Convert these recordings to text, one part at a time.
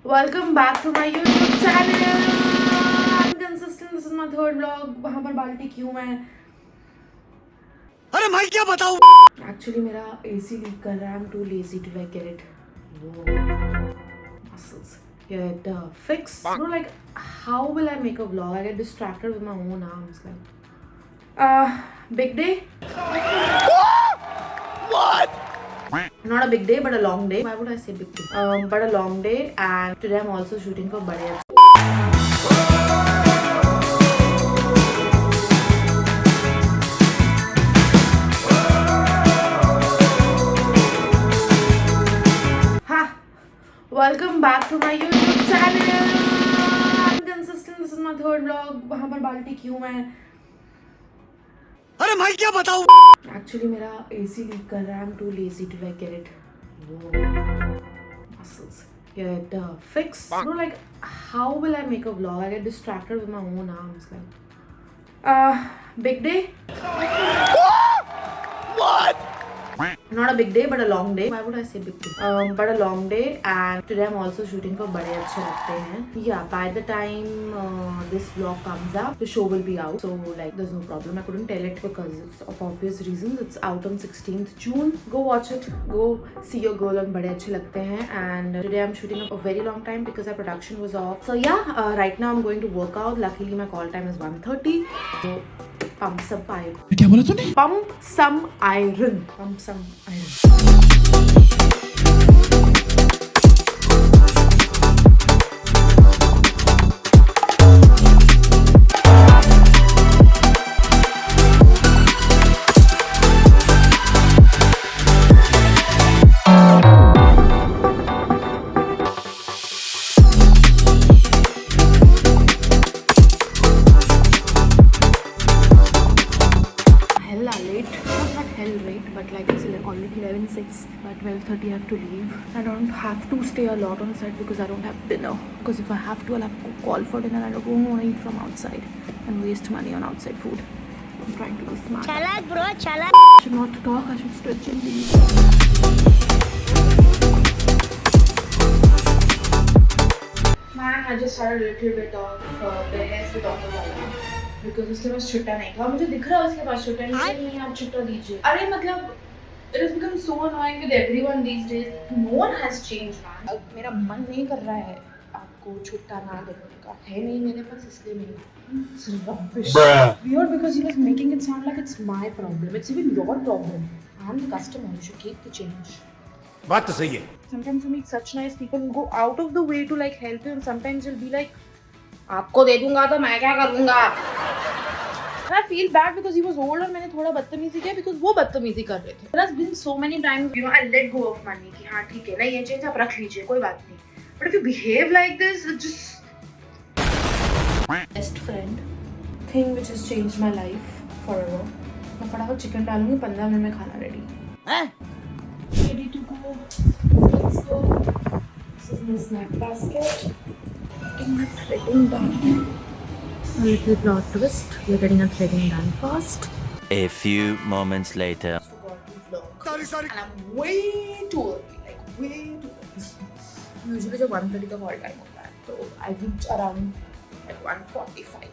Welcome back to my YouTube channel. I'm consistent. This is my third vlog. वहाँ पर बाल्टी क्यों है? अरे मैं क्या बताऊं? Actually मेरा AC लीक कर रहा है. I'm too lazy to like get it. Muscles. Get it fixed. Bro, like how will I make a vlog? I get distracted with my own arms. Like, big day. What? Not a big day, but a long day. Why would I say big day? But a long day, and today I'm also shooting for Bade. Ha! Welcome back to my YouTube channel. I'm consistent. This is my third vlog. वहाँ पर बाल्टी क्यों है? अरे मैं क्या बताऊं? Actually मेरा AC लीक कर रहा है. I'm too lazy to like get it. Muscles. Get it fixed. Bro, like how will I make a vlog? I get distracted with my own arms. Like, big day. What? Not a big day, but a long day. Why would I say big day? But a long day, and today I'm also shooting for बड़े अच्छे लगते हैं. Yeah, by the time this vlog comes up, the show will be out. So like, there's no problem. I couldn't tell it because it's of obvious reasons. It's out on 16th June. Go watch it. Go see your girl on बड़े अच्छे लगते हैं. And today I'm shooting a very long time because our production was off. So yeah, right now I'm going to work out. Luckily my call time is 1:30. So pump some iron. क्या बोला तूने? Pump some iron. Pump some iron. Hell late. Not hell late, but like it's already 11:06. By 12:30 I have to leave. I don't have to stay a lot on set because I don't have dinner. Because if I have to, I'll have to call for dinner. I don't want to eat from outside and waste money on outside food. I'm trying to be smart. Chalak bro, chalak. I should not talk. I should stretch and leave. Man, I just had a little bit of bahs with Dr. Lala. Because उसके पास छुट्टा नहीं था. मुझे दिख रहा है उसके पास छुट्टा नहीं, आप छुट्टा दीजिए. अरे मतलब it has become so annoying with everyone these days. No one has changed, man. अब मेरा मन नहीं कर रहा है आपको छुट्टा ना देने का. है नहीं मेरे पास इसलिए नहीं. It's rubbish. Weird because he was making it sound like it's my problem. It's even your problem. I'm the customer. You should keep the change. बात तो सही है. Sometimes you meet such nice people who go out of the way to like help you, and sometimes you'll be like, आपको दे दूंगा तो मैं क्या करूंगा? And I feel bad because he was old और मैंने थोड़ा बदतमीजी किया because वो बदतमीजी कर रहे थे. There has been so many times, you know, I let go of money कि हाँ ठीक है, नहीं ये चीज आप रख लीजिए, कोई बात नहीं. But if you behave like this, it just best friend thing which has changed my life forever. मैं फटाफट चिकन डालूंगी, 15 मिनट में खाना ready. Ready to go. Let's go. This is my snack basket. Getting my threading done. A little plot twist. We're getting our threading done first. A few moments later. Sorry. And I'm way too early. Like way too early. Usually जब 1:30 का call time होता है, तो I reach around like 1:45.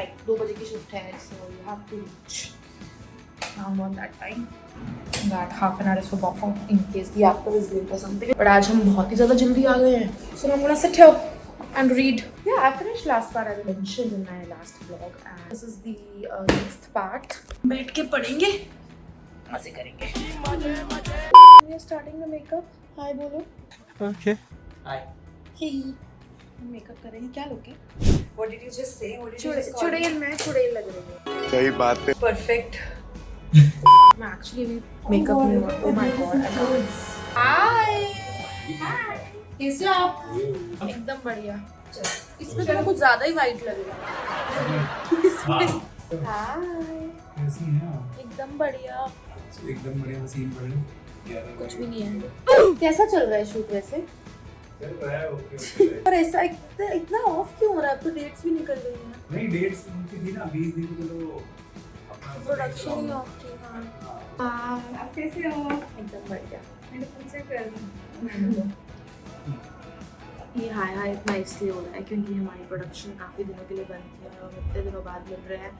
Like 2 बजे की shift है, so you have to reach around on that time. That half an hour is for buffer in case the actor is late or something. But आज हम बहुत ही ज़्यादा जल्दी आ गए हैं. So I'm gonna sit here and read. Yeah, I finished last part as I mentioned in my last vlog, and this is the next part. बैठ के पढ़ेंगे, मजे करेंगे. We are starting the makeup. Hi बोलो. Okay. Hey. Makeup करेंगे क्या लोगे? What did you just say? What did you just call me? चुड़ैल मैं चुड़ैल लग रही हूँ. सही बात है. Perfect. मैं actually अभी मेकअप नहीं हुआ. Oh my god. Hi. कैसे हो आप? एकदम बढ़िया. इसमें तो कुछ ज़्यादा ही वाइट लग रहा है. इसमें. हाय. कैसी हैं आप? एकदम बढ़िया. एकदम बढ़िया सीन बढ़िया. कुछ भी नहीं है. कैसा चल रहा है शूट वैसे? चल रहा है ओके. पर ऐसा इतना ऑफ क्यों हो रहा है? अब तो डेट्स भी निकल गई हैं. नहीं डेट्स उनकी थी ना 20 दिन के तो अपना प्रोडक्शन ही ऑफ थी. हाँ. आप कैसे हो? एकदम बढ़िया. मैंने तुमसे कर ये हाई इतना इसलिए हो रहा है क्योंकि हमारी प्रोडक्शन काफ़ी दिनों के लिए बंद थी और हम इतने दिनों बाद मिल रहे हैं.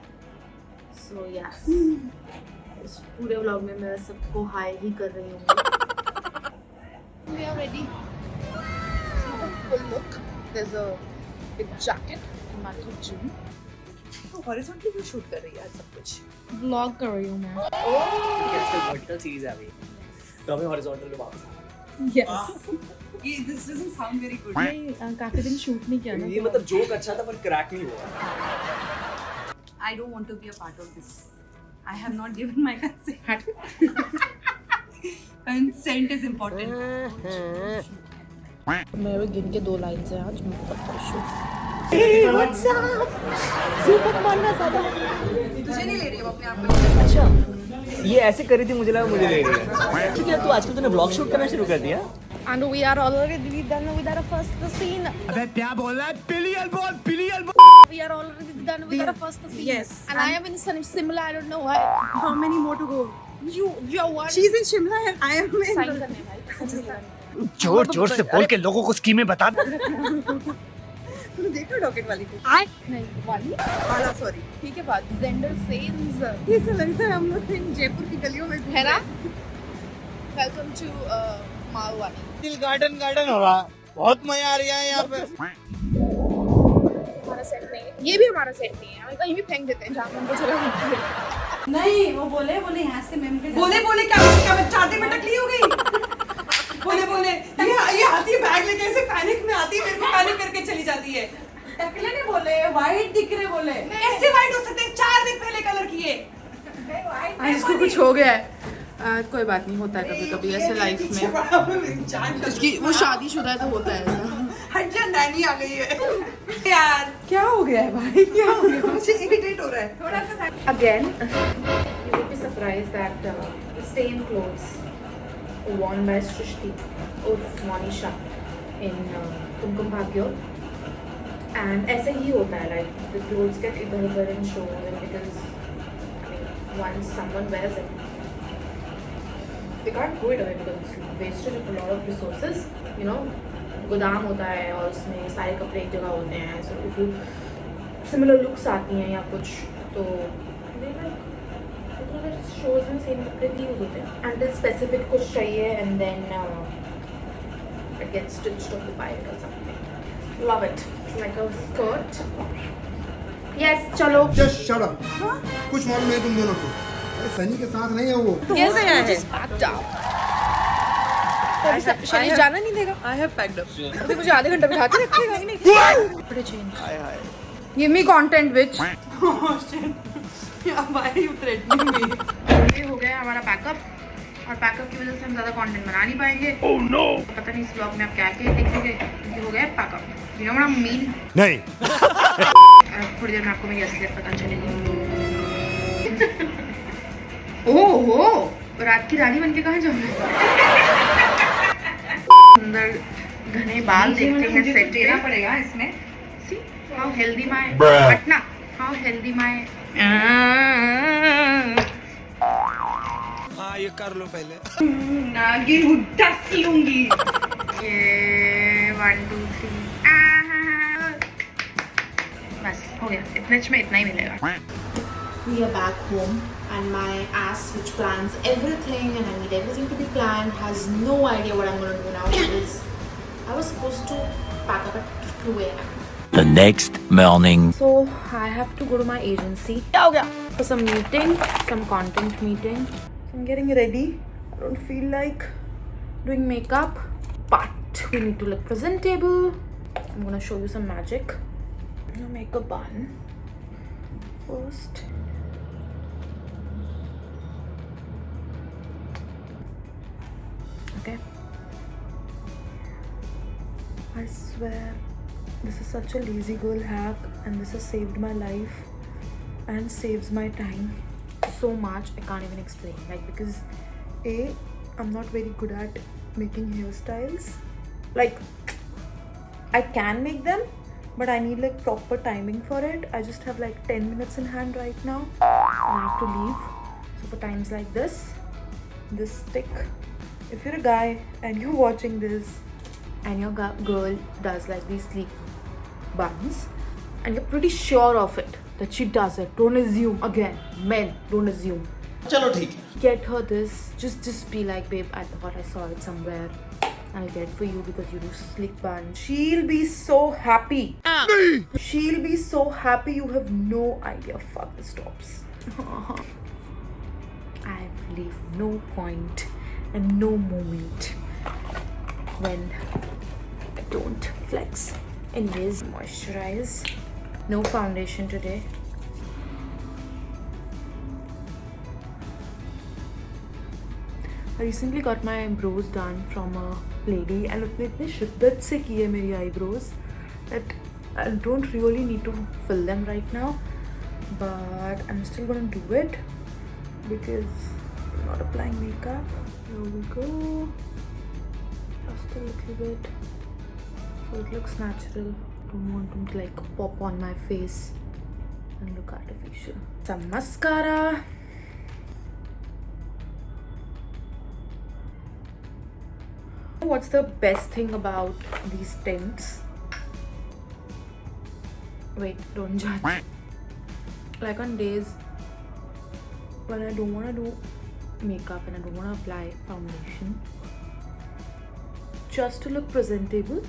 सो यस, इस पूरे व्लॉग में मैं सबको हाई ही कर रही हूँ. We are ready. Full look. There's a big jacket in month of June. तो हॉरिजॉन्टली क्यों शूट कर रही है आज सब कुछ? Vlog कर रही हूँ मैं. वर्टिकल सीरीज है अभी तो हमें हॉरिजॉन्टल में वापस आना Yes. ये this doesn't sound very good. नहीं, काफ़ी दिन शूट नहीं किया है। ना. ये मतलब जोक अच्छा था पर क्रैक नहीं हुआ. I don't want to be a part of this. I have not given my consent. Consent is important. मेरे गिन के 2 लाइन्स हैं आज. मैं पक्का शूट. तुझे नहीं ले रही हो अपने आप को. अच्छा ये ऐसे करी थी मुझे लगा मुझे ले रही है. ठीक है तू आजकल तूने ब्लॉग शूट करना शुरू कर दिया. And we are already done with our first scene. अबे क्या बोल रहा है? पिलियल बोल. We are already done with our first scene. Yes. And I am in Simla. I don't know why. How many more to go? You're one. She's in Shimla and I am in. Sign करने भाई. जोर जोर से बोल के लोगों को स्कीमें बता दे. तूने देखा डॉकेट वाली को? नहीं वाली. वाला सॉरी. ठीक है बात. Zender says. ये ऐसा लगता है हम लोग इन जयपुर की गलियों में घूम है ना? रहे हैं. Welcome to Malwani. दिल गार्डन गार्डन हो रहा है. बहुत मजा आ रहा है यहाँ पे. हमारा सेट नहीं है. ये भी हमारा सेट नहीं है. हम कहीं भी फेंक देते हैं जहाँ हमको चला जाता है. नहीं वो बोले यहाँ से मैम के बोले क्या मैं चाहते में टकली हो गई. बोले ये आती है बैग लेके ऐसे पैनिक में आती है. मेरे को पैनिक करके चली जाती है. टकले नहीं बोले वाइट दिख रहे बोले. कैसे वाइट हो सकते हैं? 4 दिन पहले कलर किए. इसको कुछ हो गया है. कोई बात नहीं, होता है कभी कभी ऐसे लाइफ में. उसकी वो शादीशुदा है तो होता है ऐसा. हट जा नैनी आ गई है. यार क्या हो गया है भाई? क्या हो गया? मुझे इरिटेट हो रहा है थोड़ा सा. Again, you would be surprised that the same clothes worn by Srishti or Monisha in Kumkum Bhagyo, and ऐसे ही होता है. Like the clothes get इधर उधर in shows, and because I mean once someone wears it, they can't throw it away because it's wastage of a lot of resources. You know, गोदाम होता है और उसमें सारे कपड़े एक जगह होते हैं. So if you similar looks आती हैं या कुछ तो शोज में सेम कपड़े भी यूज होते हैं. एंड स्पेसिफिक कुछ चाहिए and then it gets stitched on the bike और something. Love it. It's like a skirt. Yes चलो. Just shut up. कुछ मालूम नहीं तुम दोनों को. अरे सनी के साथ नहीं है वो. Yes I just packed up. शरीर जाना नहीं देगा. I have packed up. अभी मुझे आधे घंटे बिठा के रखेगा ही नहीं. कपड़े change. Give me content which. Why are you threatening me? ये हो गया हमारा पैकअप. और पैकअप की वजह से हम ज़्यादा कंटेंट बना नहीं पाएंगे. पता नहीं इस ब्लॉग में आप क्या क्या देखेंगे. ये हो गया pack up. You know what I mean. नहीं. थोड़ी देर में आपको मेरी असलियत पता चलेगी. ओहो, रात की रानी बनके कहाँ जाऊंगी. सुंदर घने बाल देखते हैं सेट देना पड़ेगा इसमें. See how healthy my Patna. How healthy my. हाँ ये कर लो पहले. नागी हुड्डा लूंगी. ये 1 2 3. बस हो गया. इतने में इतना ही मिलेगा. We are back home and my ass which plans everything and I need everything to be planned has no idea what I'm going to do now because I was supposed to pack up at 2 a.m. The next morning. So I have to go to my agency for some meeting, some content meeting. So I'm getting ready. I don't feel like doing makeup, but we need to look presentable. I'm gonna show you some magic. I'm gonna make a bun first. Okay. I swear this is such a lazy girl hack and this has saved my life and saves my time so much. I can't even explain. Like because I'm not very good at making hairstyles. Like I can make them but I need like proper timing for it. I just have like 10 minutes in hand right now and I have to leave. So for times like this stick. If you're a guy and you're watching this, and your girl does like these sleek buns, and you're pretty sure of it that she does it, don't assume. Again, men, don't assume. चलो ठीक है. Get her this. Just be like, babe, I thought I saw it somewhere. I'll get it for you because you do sleek buns. She'll be so happy. She'll be so happy. You have no idea. Fuck the stops. I leave no point and no moment when I don't flex. Anyways, moisturize. No foundation today. I recently got my eyebrows done from a lady and उसने इतने शिद्दत से किए मेरी eyebrows that I don't really need to fill them right now, but I'm still gonna do it because I'm not applying makeup. Here we go. Just a little bit so it looks natural. Don't want them to like pop on my face and look artificial. Some mascara. What's the best thing about these tints? Wait, don't judge. Like on days when I don't want to do makeup and I don't want to apply foundation, just to look presentable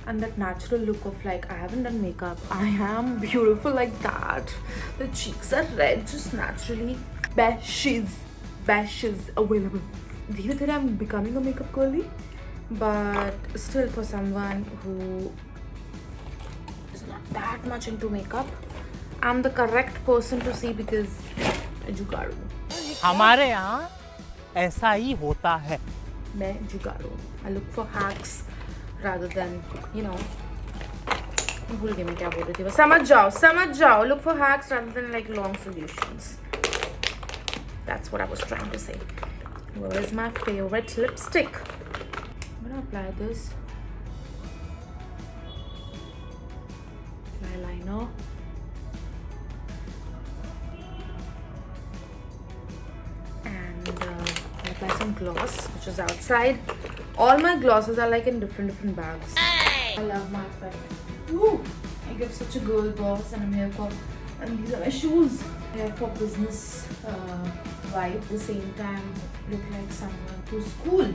and that natural look of like I haven't done makeup, I am beautiful like that, the cheeks are red just naturally. Bashes available. Dheere dheere I'm becoming a makeup girly, but still for someone who is not that much into makeup, I'm the correct person to see because मैं जुगाड़ू हूँ. हमारे यहाँ ऐसा ही होता है. मैं जुगाड़ू हूँ. I look for hacks rather than, you know, भूल गई मैं क्या बोल रही थी. बस समझ जाओ. Look for hacks rather than like long solutions. That's what I was trying to say. Where is my favorite lipstick? I'm gonna apply this. Apply liner. And I'll apply some gloss, which is outside. All my glosses are like in different bags. I love my outfit. Woo! I give such a girl boss, and I'm here for. And these are my shoes. Here for business vibe. At the same time, look like someone who's cool.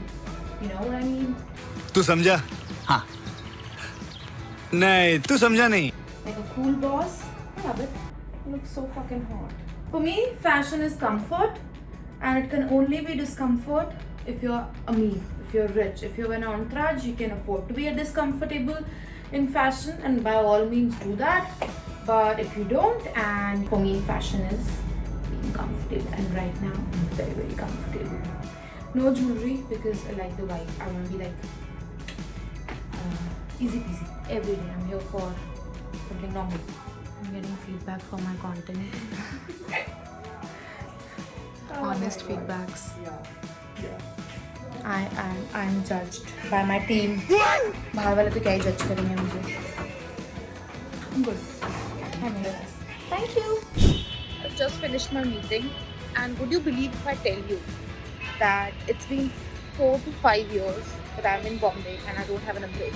You know what I mean? तू समझा? हाँ. नहीं, तू समझा नहीं. Like a cool boss. I love it. It looks so fucking hot. For me, fashion is comfort, and it can only be discomfort if you're a me, if you're rich, if you're an entourage, you can afford to be a discomfortable in fashion, and by all means do that. But if you don't, and for me, fashion is being comfortable, and right now, I'm very comfortable. No jewelry because I like the vibe. I want to be like easy peasy every day. I'm here for something normal. I'm getting feedback for my content. Honest feedbacks. I'm judged by my team. बाहर वाले तो क्या ही judge करेंगे मुझे. I'm good. I'm good. Thank you. I've just finished my meeting, and would you believe if I tell you that it's been 4 to 5 years that I'm in Bombay and I don't have an umbrella.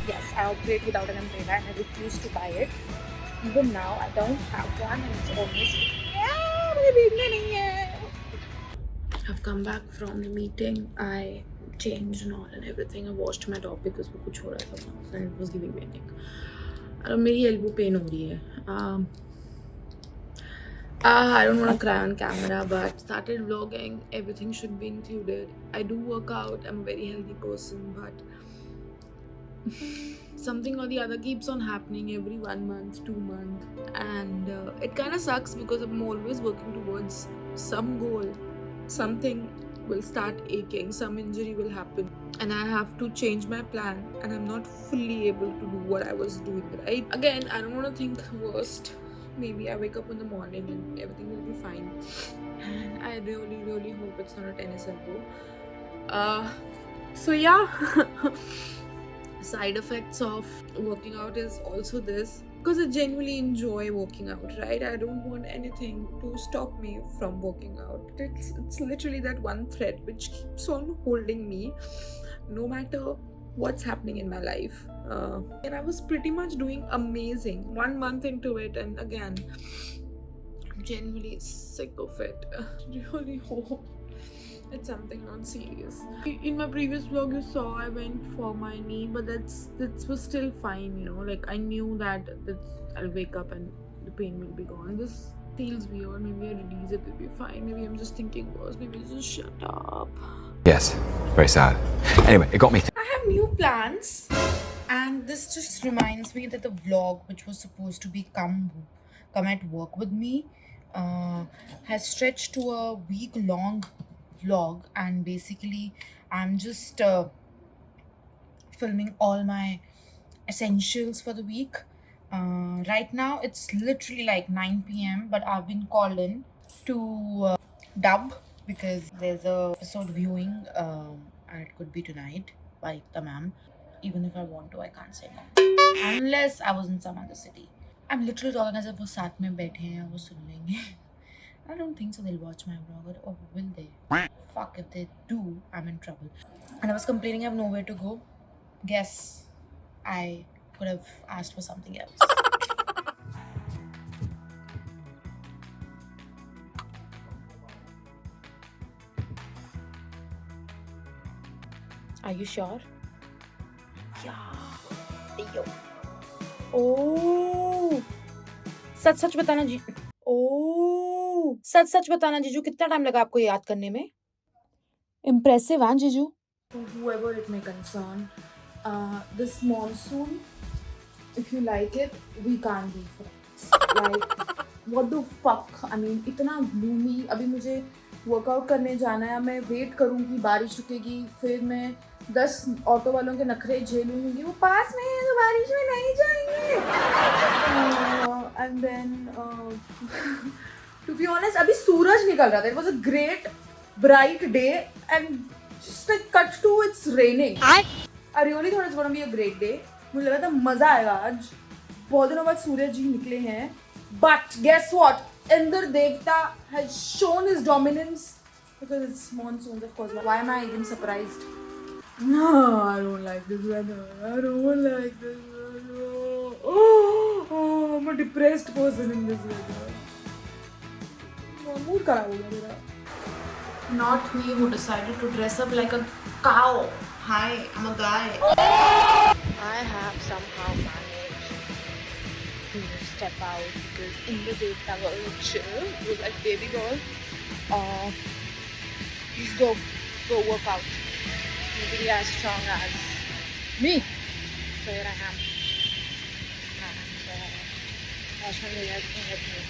Yes, I operate without an umbrella and I refuse to buy it. Even now, I don't have one and it's almost... I've come back from the meeting. I changed and all and everything. I washed my dog because वो कुछ हो रहा था and it was giving me a headache. अब मेरी elbow pain हो रही है. I don't want to cry on camera, but started vlogging. Everything should be included. I do work out. I'm a very healthy person, but something or the other keeps on happening every 1 month, 2 months, and it kind of sucks because I'm always working towards some goal. Something will start aching, some injury will happen, and I have to change my plan, and I'm not fully able to do what I was doing, right? Again, I don't want to think worst. Maybe I wake up in the morning and everything will be fine, and I really hope it's not a tennis elbow. So yeah. Side effects of working out is also this, because I genuinely enjoy working out, right? I don't want anything to stop me from working out. It's literally that one thread which keeps on holding me, no matter what's happening in my life. And I was pretty much doing amazing 1 month into it, and again, I'm genuinely sick of it. I really hope it's something not serious. In my previous vlog, you saw I went for my knee, but that was still fine, you know. Like, I knew that I'll wake up and the pain will be gone. This feels weird. Maybe I release it, it'll be fine. Maybe I'm just thinking worse. Maybe just shut up. Yes, very sad. Anyway, it got me. I have new plans, and this just reminds me that the vlog, which was supposed to be come at work with me, has stretched to a week-long vlog, and basically I'm just filming all my essentials for the week. Right now it's literally like 9 p.m, but I've been called in to dub because there's a episode viewing, and it could be tonight by the ma'am. Even if I want to, I can't say no unless I was in some other city. I'm literally talking as if वो साथ में बैठे हैं और वो सुन लेंगे. I don't think so they'll watch my vlog, or will they? Fuck, if they do, I'm in trouble. And I was complaining I have nowhere to go. Guess I could have asked for something else. Are you sure? Yeah. Yo. Oh. सच बताना जी. Oh. सच बताना जीजू, कितना time लगा आपको याद करने में? Impressive, हाँ जीजू? Whoever it may concern, this monsoon, if you like it, we can't be friends. Like, what the fuck? I mean, इतना gloomy. अभी मुझे वर्कआउट करने जाना है. मैं वेट करूँगी बारिश रुकेगी, फिर मैं 10 ऑटो वालों के नखरे झेलूंगी. वो पास में है तो बारिश में नहीं जाएंगे. And then to be honest, अभी सूरज निकल रहा था. It was a great bright day and just like cut to it's raining. I really thought it's gonna be a great day. मुझे लगा था मजा आएगा आज. बहुत दिनों बाद सूरज जी निकले हैं. But guess what? Indra devta has shown his dominance because it's monsoon, of course. Why am I even surprised? No, I don't like this weather. I don't like this weather. Oh, I'm a depressed person in this weather. Mood खराब हो गया मेरा. Not me who decided to dress up like a cow. Hi, I'm a guy. I have somehow managed to step out because in the day I was chill. It was like, baby girl, just go work out. Maybe as strong as me. So here I am. And Ashwin is looking at me.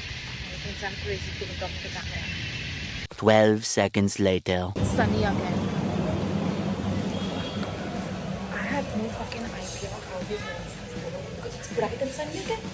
He thinks I'm crazy to look up the camera. 12 seconds later. It's sunny again. I have no fucking idea how this nonsense is going because it's bright and sunny again.